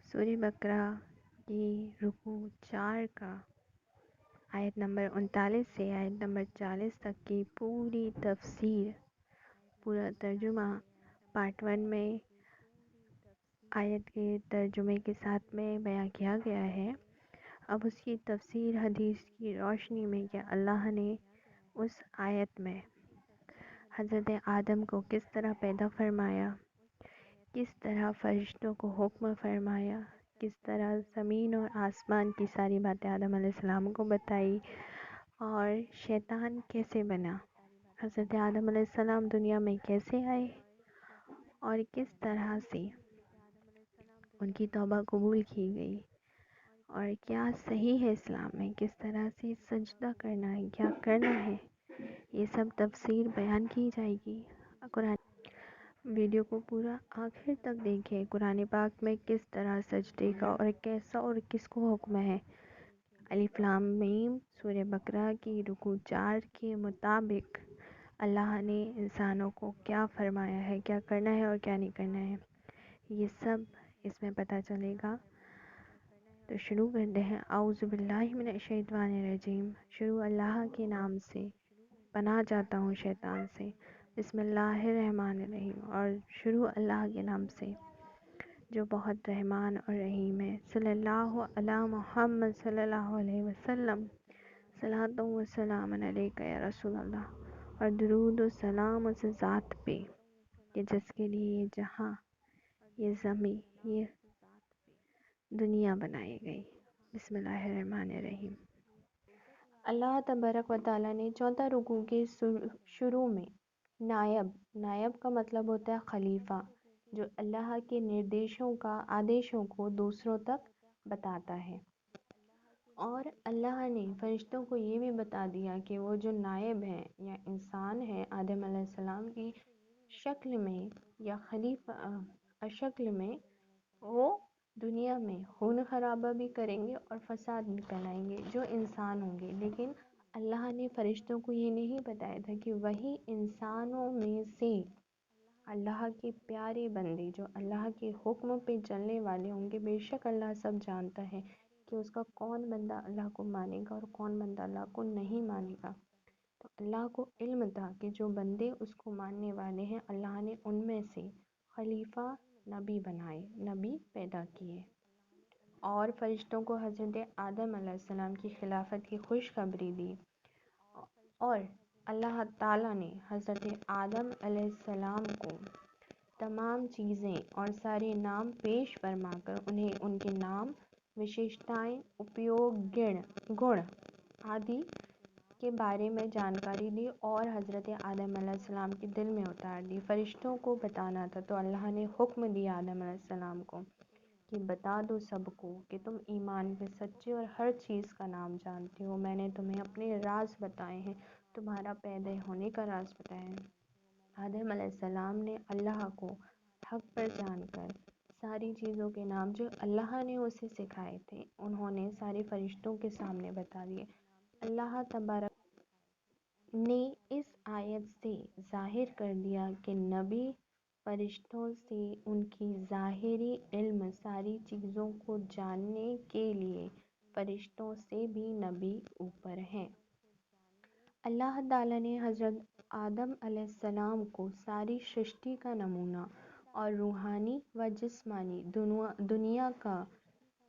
سورہ بقرہ کی رکوع 4 کا آیت نمبر 39 سے آیت نمبر 40 تک کی پوری تفسیر، پورا ترجمہ پارٹ 1 میں آیت کے ترجمے کے ساتھ میں بیان کیا گیا ہے۔ اب اس کی تفسیر حدیث کی روشنی میں کہ اللہ نے اس آیت میں حضرت آدم کو کس طرح پیدا فرمایا، کس طرح فرشتوں کو حکم فرمایا، کس طرح زمین اور آسمان کی ساری باتیں آدم علیہ السلام کو بتائی، اور شیطان کیسے بنا، حضرت آدم علیہ السلام دنیا میں کیسے آئے، اور کس طرح سے ان کی توبہ قبول کی گئی، اور کیا صحیح ہے اسلام میں، کس طرح سے سجدہ کرنا ہے، کیا کرنا ہے، یہ سب تفسیر بیان کی جائے گی۔ قرآن ویڈیو کو پورا آخر تک دیکھیں۔ قرآن پاک میں کس طرح سجدے کا اور کیسا اور کس کو حکم ہے۔ الف لام میم سورہ بقرہ کی رکوع 4 کے مطابق اللہ نے انسانوں کو کیا فرمایا ہے، کیا کرنا ہے اور کیا نہیں کرنا ہے، یہ سب اس میں پتہ چلے گا۔ تو شروع کرتے ہیں۔ اعوذ باللہ من الشیطان الرجیم۔ شروع اللہ کے نام سے، پناہ چاہتا ہوں شیطان سے۔ بسم اللہ الرحمن الرحیم، اور شروع اللہ کے نام سے جو بہت رحمان اور رحیم ہے۔ صلی اللہ علی محمد صلی اللہ علیہ وسلم، صلاۃ و سلام علیک یا رسول اللہ، اور درود و سلام اس ذات پہ کہ جس کے لیے یہ جہاں، یہ زمین، یہ دنیا بنائی گئی۔ بسم اللہ الرحمن الرحیم۔ اللہ تبارک و تعالیٰ نے چوتھا رکوع کے شروع میں نائب کا مطلب ہوتا ہے خلیفہ، جو اللہ کے نردیشوں کا، آدیشوں کو دوسروں تک بتاتا ہے۔ اور اللہ نے فرشتوں کو یہ بھی بتا دیا کہ وہ جو نائب ہیں یا انسان ہیں آدم علیہ السلام کی شکل میں یا خلیفہ شکل میں، وہ دنیا میں خون خرابہ بھی کریں گے اور فساد بھی پھیلائیں گے جو انسان ہوں گے۔ لیکن اللہ نے فرشتوں کو یہ نہیں بتایا تھا کہ وہی انسانوں میں سے اللہ کے پیارے بندے جو اللہ کے حکم پہ چلنے والے ہوں گے۔ بے شک اللہ سب جانتا ہے کہ اس کا کون بندہ اللہ کو مانے گا اور کون بندہ اللہ کو نہیں مانے گا۔ تو اللہ کو علم تھا کہ جو بندے اس کو ماننے والے ہیں، اللہ نے ان میں سے خلیفہ نبی بنائے، نبی پیدا کیے، اور فرشتوں کو حضرت آدم علیہ السلام کی خلافت کی خوشخبری دی۔ اور اللہ تعالیٰ نے حضرت آدم علیہ السلام کو تمام چیزیں اور سارے نام پیش فرما کر انہیں ان کے نام، وشیشتائیں، اپیوگ، گن آدی کے بارے میں جانکاری دی اور حضرت آدم علیہ السلام کے دل میں اتار دی۔ فرشتوں کو بتانا تھا تو اللہ نے حکم دیا آدم علیہ السلام کو کہ بتا دو سب کو کہ تم ایمان کے سچے اور ہر چیز کا نام جانتے ہو۔ میں نے تمہیں اپنے راز بتائے ہیں، تمہارا پیدا ہونے کا راز بتایا ہے۔ آدم علیہ السلام نے اللہ کو حق پر جان کر ساری چیزوں کے نام جو اللہ نے اسے سکھائے تھے، انہوں نے سارے فرشتوں کے سامنے بتا دیے۔ اللہ تبارک نے اس آیت سے ظاہر کر دیا کہ نبی فرشتوں سے ان کی ظاہری علم ساری چیزوں کو جاننے کے لیے فرشتوں سے بھی نبی اوپر ہیں۔ اللہ تعالیٰ نے حضرت آدم علیہ السلام کو ساری سرشٹی کا نمونہ اور روحانی و جسمانی دنیا کا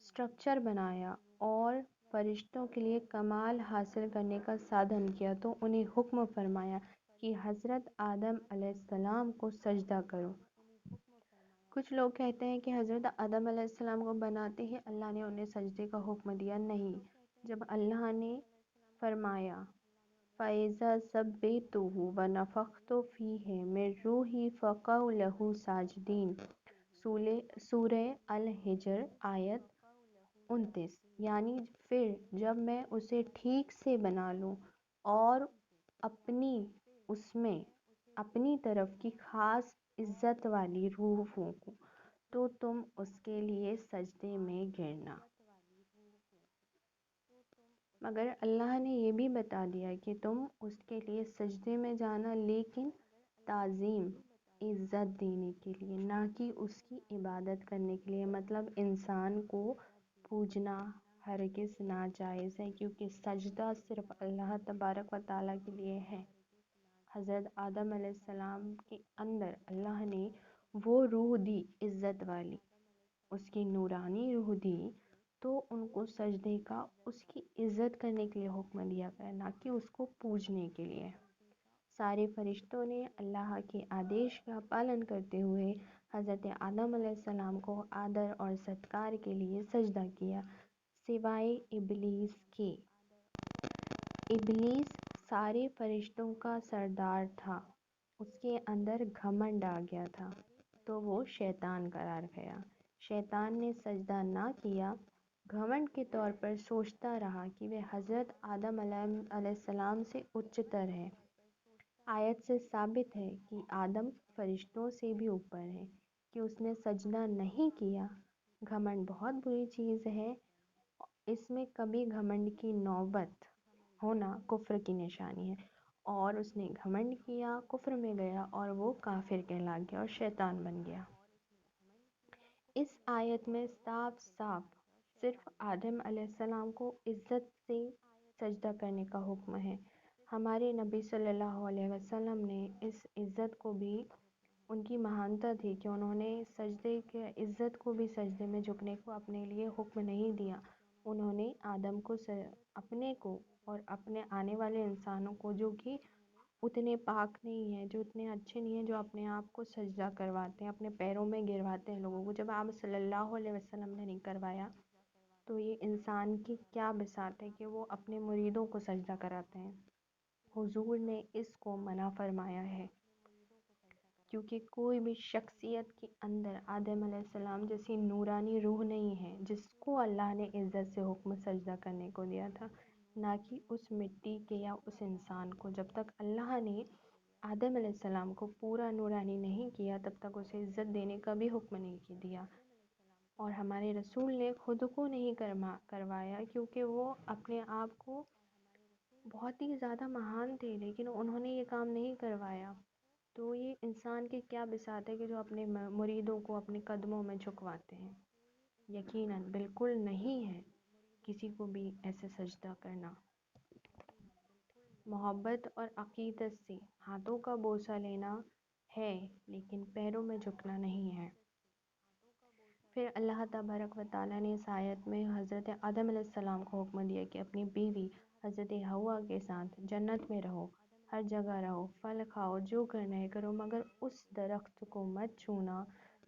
سٹرکچر بنایا اور فرشتوں کے لیے کمال حاصل کرنے کا سادھن کیا، تو انہیں حکم فرمایا کہ حضرت آدم علیہ السلام کو سجدہ کرو۔ کچھ لوگ کہتے ہیں کہ حضرت آدم علیہ السلام کو بناتے ہی اللہ نے انہیں سجدے کا حکم دیا، نہیں۔ جب اللہ نے فرمایا فَإِذَا سَوَّيْتُهُ وَنَفَخْتُ فِيهِ مِن رُوحِي فَقَعُوا لَهُ ساجدین، سورہ الحجر آیت 29۔ یعنی پھر جب میں اسے ٹھیک سے بنا لوں اور اس میں اپنی طرف کی خاص عزت والی روح پھونکوں تو تم اس کے لیے سجدے میں گرنا۔ مگر اللہ نے یہ بھی بتا دیا کہ تم اس کے لیے سجدے میں جانا، لیکن تعظیم عزت دینے کے لیے، نہ کہ اس کی عبادت کرنے کے لیے۔ مطلب انسان کو پوجنا ہرگز ناجائز ہے، کیونکہ سجدہ صرف اللہ تبارک و تعالیٰ کے لیے ہے۔ حضرت آدم علیہ السلام کے اندر اللہ نے وہ روح دی عزت والی، اس کی نورانی روح دی، تو ان کو سجدے کا اس کی عزت کرنے کے لیے حکم دیا گیا، نہ کہ اس کو پوجنے کے لیے۔ سارے فرشتوں نے اللہ کے آدیش کا پالن کرتے ہوئے حضرت آدم علیہ السلام کو آدر اور ستکار کے لیے سجدہ کیا، سوائے ابلیس کے۔ ابلیس سارے فرشتوں کا سردار تھا، اس کے اندر گھمنڈ آ گیا تھا، تو وہ شیطان قرار گیا۔ شیطان نے سجدہ نہ کیا، گھمنڈ کے طور پر سوچتا رہا کہ وہ حضرت آدم علیہ السلام سے اچتر ہے۔ آیت سے ثابت ہے کہ آدم فرشتوں سے بھی اوپر ہے، کہ اس نے سجدہ نہیں کیا۔ گھمنڈ بہت بری چیز ہے، اس میں کبھی گھمنڈ کی نوبت ہونا کفر کی نشانی ہے، اور اس نے گھمنڈ کیا، کفر میں گیا، اور وہ کافر کہلا گیا اور شیطان بن گیا۔ اس آیت میں صاف صاف صرف آدم علیہ السلام کو عزت سے سجدہ کرنے کا حکم ہے۔ ہمارے نبی صلی اللہ علیہ وسلم نے اس عزت کو بھی، ان کی مہانتا تھی کہ انہوں نے سجدے کے عزت کو بھی سجدے میں جھکنے کو اپنے لیے حکم نہیں دیا۔ انہوں نے آدم کو، اپنے کو اور اپنے آنے والے انسانوں کو، جو کہ اتنے پاک نہیں ہیں، جو اتنے اچھے نہیں ہیں، جو اپنے آپ کو سجدہ کرواتے ہیں، اپنے پیروں میں گرواتے ہیں لوگوں کو، جب آپ صلی اللہ علیہ وسلم نے نہیں کروایا تو یہ انسان کی کیا بساط ہے کہ وہ اپنے مریدوں کو سجدہ کراتے ہیں۔ حضور نے اس کو منع فرمایا ہے، کیونکہ کوئی بھی شخصیت کے اندر آدم علیہ السلام جیسی نورانی روح نہیں ہے جس کو اللہ نے عزت سے حکم سجدہ کرنے کو دیا تھا، نہ کہ اس مٹی کے یا اس انسان کو۔ جب تک اللہ نے آدم علیہ السلام کو پورا نورانی نہیں کیا، تب تک اسے عزت دینے کا بھی حکم نہیں دیا۔ اور ہمارے رسول نے خود کو نہیں کروایا، کیونکہ وہ اپنے آپ کو بہت ہی زیادہ مہان تھے، لیکن انہوں نے یہ کام نہیں کروایا۔ تو یہ انسان کی کیا بساط ہے کہ جو اپنے مریدوں کو اپنے قدموں میں جھکواتے ہیں۔ یقیناً بالکل نہیں ہے کسی کو بھی ایسے سجدہ کرنا۔ محبت اور عقیدت سے ہاتھوں کا بوسہ لینا ہے، لیکن پیروں میں جھکنا نہیں ہے۔ پھر اللہ تبارک و تعالیٰ نے اس آیت میں حضرت آدم علیہ السلام کو حکم دیا کہ اپنی بیوی حضرت حوا کے ساتھ جنت میں رہو، ہر جگہ رہو، پھل کھاؤ، جو کرنا ہے کرو، مگر اس درخت کو مت چھونا،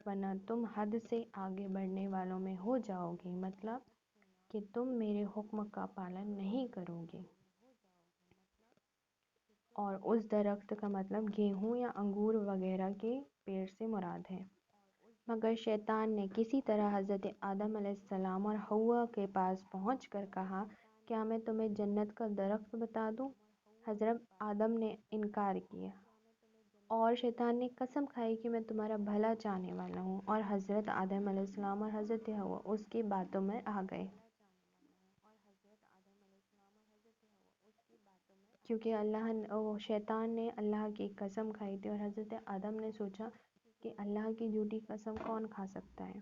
ورنہ تم حد سے آگے بڑھنے والوں میں ہو جاؤ گے۔ مطلب کہ تم میرے حکم کا پالن نہیں کرو گے۔ اور اس درخت کا مطلب گیہوں یا انگور وغیرہ کے پیڑ سے مراد ہے۔ مگر شیطان نے کسی طرح حضرت آدم علیہ السلام اور حوا کے پاس پہنچ کر کہا، کیا میں تمہیں جنت کا درخت بتا دوں؟ حضرت آدم نے انکار کیا، اور شیطان نے قسم کھائی کہ میں تمہارا بھلا چاہنے والا ہوں، اور حضرت آدم علیہ السلام اور حضرت حوا اس کی باتوں میں آ گئے، کیونکہ شیطان نے اللہ کی قسم کھائی تھی، اور حضرت آدم نے سوچا کہ اللہ کی جھوٹی قسم کون کھا سکتا ہے۔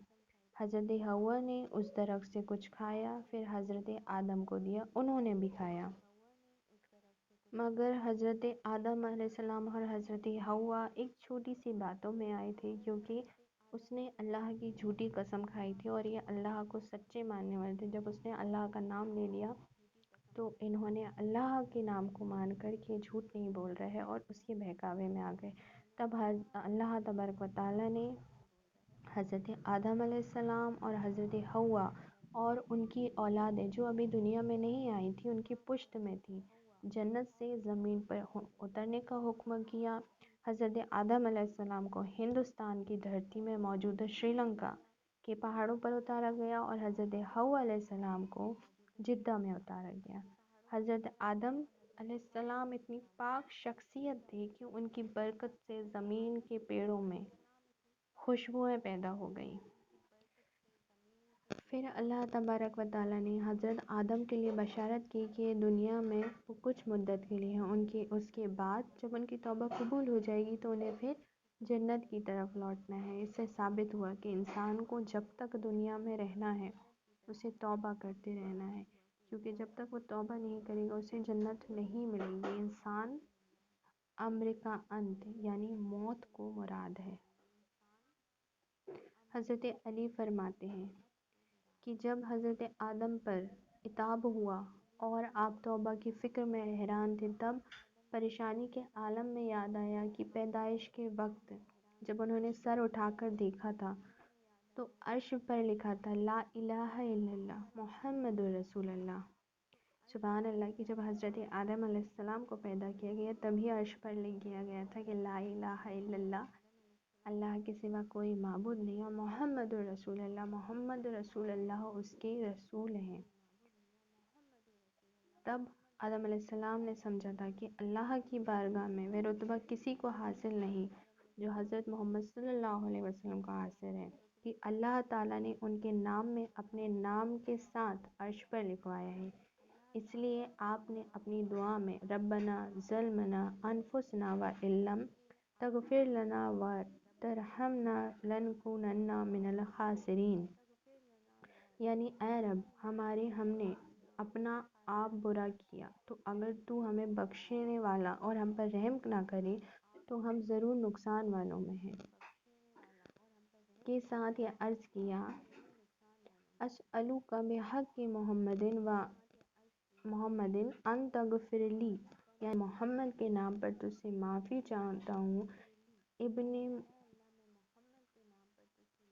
حضرت حوا نے اس درخت سے کچھ کھایا، پھر حضرت آدم کو دیا، انہوں نے بھی کھایا۔ مگر حضرت آدم علیہ السلام اور حضرت حوا ایک چھوٹی سی باتوں میں آئے تھے، کیونکہ اس نے اللہ کی جھوٹی قسم کھائی تھی اور یہ اللہ کو سچے ماننے والے تھے۔ جب اس نے اللہ کا نام لے لیا تو انہوں نے اللہ کے نام کو مان کر کہ جھوٹ نہیں بول رہے، اور اس کے بہکاوے میں آ گئے۔ تب اللہ تبارک و تعالیٰ نے حضرت آدم علیہ السلام اور حضرت حوا اور ان کی اولادیں جو ابھی دنیا میں نہیں آئی تھی، ان کی پشت میں تھی، جنت سے زمین پر اترنے کا حکم کیا۔ حضرت آدم علیہ السلام کو ہندوستان کی دھرتی میں موجود شری لنکا کے پہاڑوں پر اتارا گیا، اور حضرت حوا علیہ السلام کو جدہ میں اتارا گیا۔ حضرت آدم علیہ السلام اتنی پاک شخصیت تھی کہ ان کی برکت سے زمین کے پیڑوں میں خوشبوئیں پیدا ہو گئیں۔ پھر اللہ تبارک و تعالیٰ نے حضرت آدم کے لیے بشارت کی کہ دنیا میں وہ کچھ مدت کے لیے ہیں، اس کے بعد جب ان کی توبہ قبول ہو جائے گی تو انہیں پھر جنت کی طرف لوٹنا ہے۔ اس سے ثابت ہوا کہ انسان کو جب تک دنیا میں رہنا ہے اسے توبہ کرتے رہنا ہے، کیونکہ جب تک وہ توبہ نہیں کرے گا اسے جنت نہیں ملے گی۔ انسان امر کا انت یعنی موت کو مراد ہے۔ حضرت علی فرماتے ہیں کہ جب حضرت آدم پر عتاب ہوا اور آپ توبہ کی فکر میں حیران تھے، تب پریشانی کے عالم میں یاد آیا کہ پیدائش کے وقت جب انہوں نے سر اٹھا کر دیکھا تھا تو عرش پر لکھا تھا لا الہ الا اللہ محمد رسول اللہ۔ سبحان اللہ کہ جب حضرت آدم علیہ السلام کو پیدا کیا گیا تبھی عرش پر لکھ دیا گیا تھا کہ لا الہ الا اللہ، اللہ کے سوا کوئی معبود نہیں، اور محمد رسول اللہ، محمد رسول اللہ اس کے رسول ہیں۔ تب آدم علیہ السلام نے سمجھا تھا کہ اللہ کی بارگاہ میں وہ رتبہ کسی کو حاصل نہیں جو حضرت محمد صلی اللہ علیہ وسلم کو حاصل ہے، کہ اللہ تعالیٰ نے ان کے نام میں اپنے نام کے ساتھ عرش پر لکھوایا ہے۔ اس لیے آپ نے اپنی دعا میں ربنا ظلمنا انفسنا وَإِن لَّم تغفر لنا وترحمنا لنکونن من الخاسرین، یعنی اے رب ہم نے اپنا آپ برا کیا، تو اگر تو ہمیں بخشنے والا اور ہم پر رحم نہ کرے تو ہم ضرور نقصان والوں میں ہیں۔ کے ساتھ یہ عرض کیا اسألک بحق محمد ان تغفر لی، یعنی محمد کے نام پر تجھ سے معافی چاہتا ہوں۔ ابن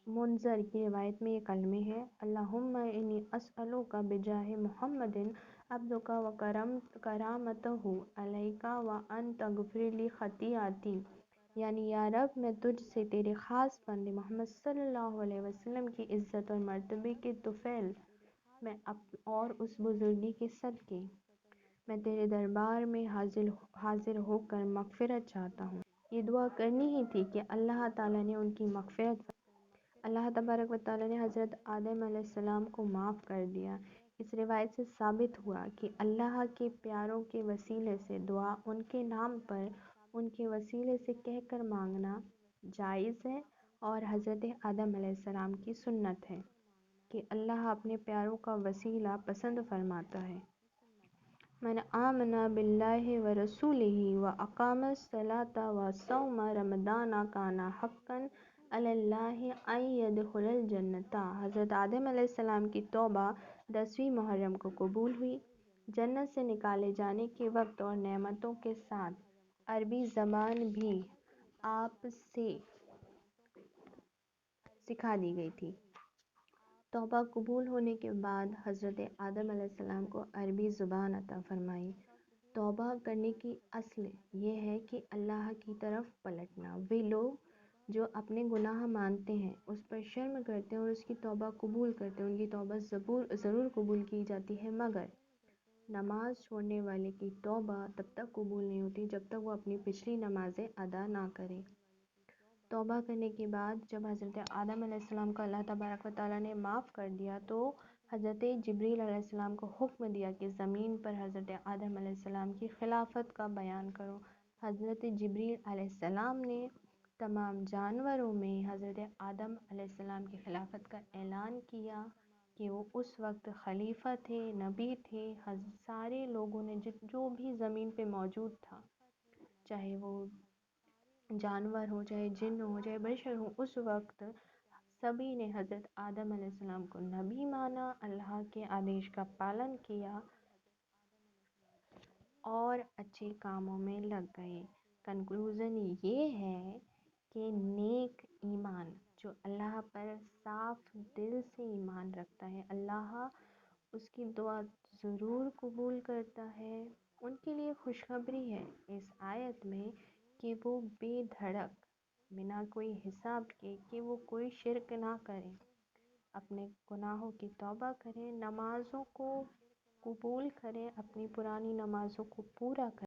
منذر کی روایت میں یہ کلمے ہیں اللہم انی اسألک بجاہ محمد عبدک وکرامتہ علیک وان تغفر لی خطیئتی، یعنی یا رب میں تجھ سے تیرے خاص بندے محمد صلی اللہ علیہ وسلم کی عزت اور مرتبے کے طفیل میں اور اس بزرگی کے صدقے میں تیرے دربار میں حاضر ہو کر مغفرت چاہتا ہوں۔ یہ دعا کرنی ہی تھی کہ اللہ تعالیٰ نے ان کی مغفرت اللہ تبارک و تعالیٰ نے حضرت آدم علیہ السلام کو معاف کر دیا۔ اس روایت سے ثابت ہوا کہ اللہ کے پیاروں کے وسیلے سے دعا ان کے نام پر ان کے وسیلے سے کہہ کر مانگنا جائز ہے، اور حضرت آدم علیہ السلام کی سنت ہے کہ اللہ اپنے پیاروں کا وسیلہ پسند فرماتا ہے۔ من آمن باللہ ورسولہ واقام الصلاۃ وصوم رمضان کان حقا علی اللہ ان یدخل الجنۃ۔ حضرت آدم علیہ السلام کی توبہ 10ویں محرم کو قبول ہوئی۔ جنت سے نکالے جانے کے وقت اور نعمتوں کے ساتھ عربی زبان بھی آپ سے سکھا دی گئی تھی۔ توبہ قبول ہونے کے بعد حضرت آدم علیہ السلام کو عربی زبان عطا فرمائی۔ توبہ کرنے کی اصل یہ ہے کہ اللہ کی طرف پلٹنا۔ وہ لوگ جو اپنے گناہ مانتے ہیں، اس پر شرم کرتے ہیں اور اس کی توبہ قبول کرتے ہیں، ان کی توبہ ضرور قبول کی جاتی ہے، مگر نماز چھوڑنے والے کی توبہ تب تک قبول نہیں ہوتی جب تک وہ اپنی پچھلی نمازیں ادا نہ کرے۔ توبہ کرنے کے بعد جب حضرت آدم علیہ السلام کو اللہ تبارک و تعالیٰ نے معاف کر دیا تو حضرت جبریل علیہ السلام کو حکم دیا کہ زمین پر حضرت آدم علیہ السلام کی خلافت کا بیان کرو۔ حضرت جبریل علیہ السلام نے تمام جانوروں میں حضرت آدم علیہ السلام کی خلافت کا اعلان کیا کہ وہ اس وقت خلیفہ تھے، نبی تھے۔ سارے لوگوں نے جو بھی زمین پہ موجود تھا، چاہے وہ جانور ہو، چاہے جن ہو، چاہے بشر ہو، اس وقت سبھی نے حضرت آدم علیہ السلام کو نبی مانا، اللہ کے آدیش کا پالن کیا اور اچھے کاموں میں لگ گئے۔ کنکلوژن یہ ہے کہ نیک ایمان جو اللہ پر صاف دل سے ایمان رکھتا ہے، اللہ اس کی دعا ضرور قبول کرتا ہے۔ ان کے لیے خوشخبری ہے اس آیت میں کہ وہ بے دھڑک بنا کوئی حساب کے کہ وہ کوئی شرک نہ کریں، اپنے گناہوں کی توبہ کریں، نمازوں کو قبول کریں، اپنی پرانی نمازوں کو پورا کریں۔